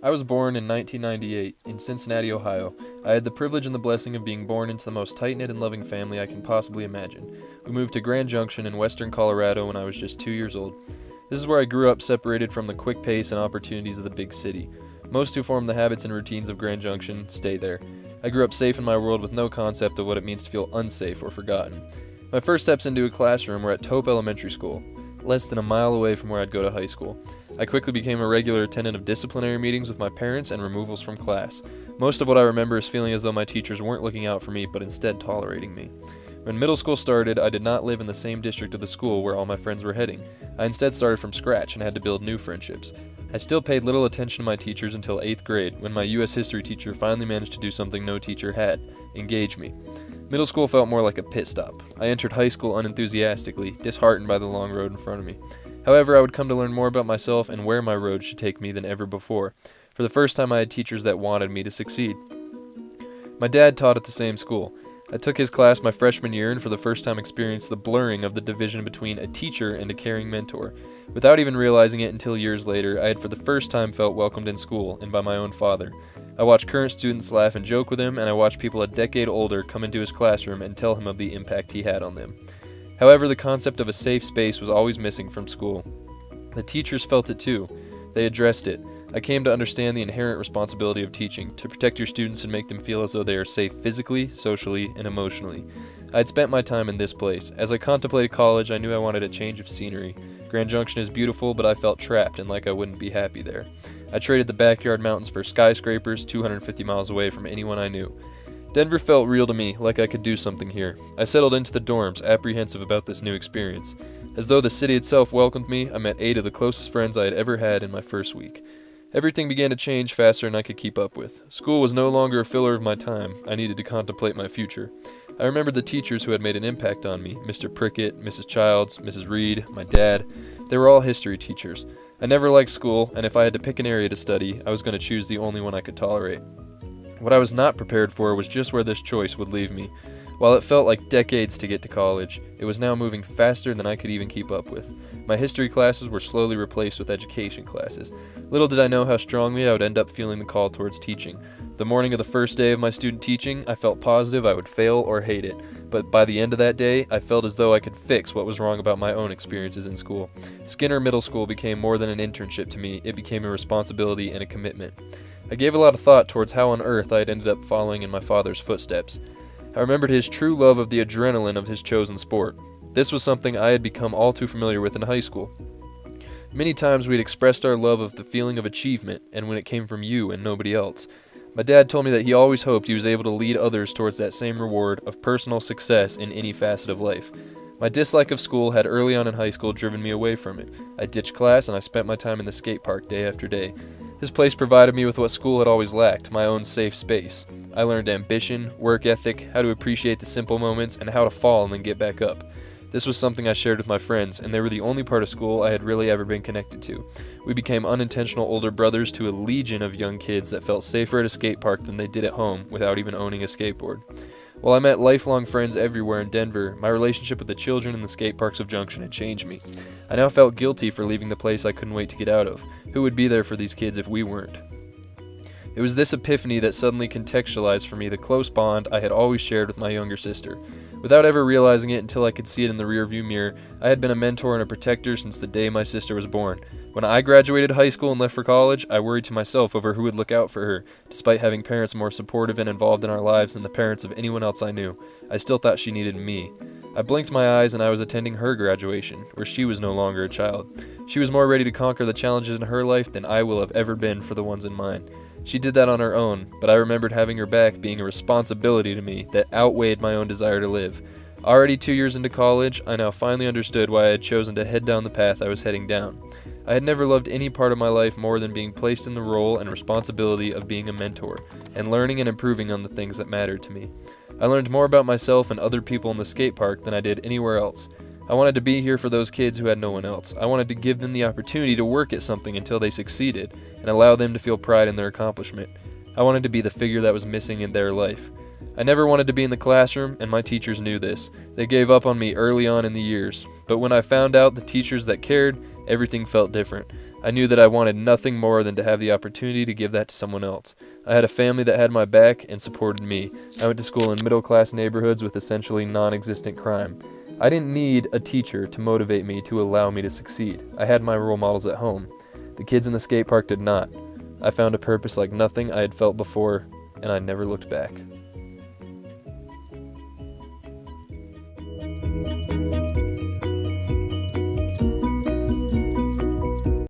I was born in 1998 in Cincinnati, Ohio. I had the privilege and the blessing of being born into the most tight-knit and loving family I can possibly imagine. We moved to Grand Junction in western Colorado when I was just 2 years old. This is where I grew up, separated from the quick pace and opportunities of the big city. Most who form the habits and routines of Grand Junction stay there. I grew up safe in my world with no concept of what it means to feel unsafe or forgotten. My first steps into a classroom were at Tope Elementary School, less than a mile away from where I'd go to high school. I quickly became a regular attendant of disciplinary meetings with my parents and removals from class. Most of what I remember is feeling as though my teachers weren't looking out for me, but instead tolerating me. When middle school started, I did not live in the same district of the school where all my friends were heading. I instead started from scratch and had to build new friendships. I still paid little attention to my teachers until 8th grade, when my U.S. history teacher finally managed to do something no teacher had: engage me. Middle school felt more like a pit stop. I entered high school unenthusiastically, disheartened by the long road in front of me. However, I would come to learn more about myself and where my road should take me than ever before. For the first time, I had teachers that wanted me to succeed. My dad taught at the same school. I took his class my freshman year and for the first time experienced the blurring of the division between a teacher and a caring mentor. Without even realizing it until years later, I had for the first time felt welcomed in school, and by my own father. I watched current students laugh and joke with him, and I watched people a decade older come into his classroom and tell him of the impact he had on them. However, the concept of a safe space was always missing from school. The teachers felt it too. They addressed it. I came to understand the inherent responsibility of teaching, to protect your students and make them feel as though they are safe physically, socially, and emotionally. I had spent my time in this place. As I contemplated college, I knew I wanted a change of scenery. Grand Junction is beautiful, but I felt trapped and like I wouldn't be happy there. I traded the backyard mountains for skyscrapers 250 miles away from anyone I knew. Denver felt real to me, like I could do something here. I settled into the dorms, apprehensive about this new experience. As though the city itself welcomed me, I met 8 of the closest friends I had ever had in my first week. Everything began to change faster than I could keep up with. School was no longer a filler of my time. I needed to contemplate my future. I remembered the teachers who had made an impact on me: Mr. Prickett, Mrs. Childs, Mrs. Reed, my dad. They were all history teachers. I never liked school, and if I had to pick an area to study, I was going to choose the only one I could tolerate. What I was not prepared for was just where this choice would leave me. While it felt like decades to get to college, it was now moving faster than I could even keep up with. My history classes were slowly replaced with education classes. Little did I know how strongly I would end up feeling the call towards teaching. The morning of the first day of my student teaching, I felt positive I would fail or hate it. But by the end of that day, I felt as though I could fix what was wrong about my own experiences in school. Skinner Middle School became more than an internship to me. It became a responsibility and a commitment. I gave a lot of thought towards how on earth I had ended up following in my father's footsteps. I remembered his true love of the adrenaline of his chosen sport. This was something I had become all too familiar with in high school. Many times we had expressed our love of the feeling of achievement, and when it came from you and nobody else. My dad told me that he always hoped he was able to lead others towards that same reward of personal success in any facet of life. My dislike of school had early on in high school driven me away from it. I ditched class and I spent my time in the skate park day after day. This place provided me with what school had always lacked: my own safe space. I learned ambition, work ethic, how to appreciate the simple moments, and how to fall and then get back up. This was something I shared with my friends, and they were the only part of school I had really ever been connected to. We became unintentional older brothers to a legion of young kids that felt safer at a skate park than they did at home without even owning a skateboard. While I met lifelong friends everywhere in Denver, my relationship with the children in the skate parks of Junction had changed me. I now felt guilty for leaving the place I couldn't wait to get out of. Who would be there for these kids if we weren't? It was this epiphany that suddenly contextualized for me the close bond I had always shared with my younger sister. Without ever realizing it until I could see it in the rearview mirror, I had been a mentor and a protector since the day my sister was born. When I graduated high school and left for college, I worried to myself over who would look out for her. Despite having parents more supportive and involved in our lives than the parents of anyone else I knew, I still thought she needed me. I blinked my eyes and I was attending her graduation, where she was no longer a child. She was more ready to conquer the challenges in her life than I will have ever been for the ones in mine. She did that on her own, but I remembered having her back being a responsibility to me that outweighed my own desire to live. Already 2 years into college, I now finally understood why I had chosen to head down the path I was heading down. I had never loved any part of my life more than being placed in the role and responsibility of being a mentor, and learning and improving on the things that mattered to me. I learned more about myself and other people in the skate park than I did anywhere else. I wanted to be here for those kids who had no one else. I wanted to give them the opportunity to work at something until they succeeded, and allow them to feel pride in their accomplishment. I wanted to be the figure that was missing in their life. I never wanted to be in the classroom, and my teachers knew this. They gave up on me early on in the years. But when I found out the teachers that cared, Everything felt different. I knew that I wanted nothing more than to have the opportunity to give that to someone else. I had a family that had my back and supported me. I went to school in middle-class neighborhoods with essentially non-existent crime. I didn't need a teacher to motivate me to allow me to succeed. I had my role models at home. The kids in the skate park did not. I found a purpose like nothing I had felt before, and I never looked back.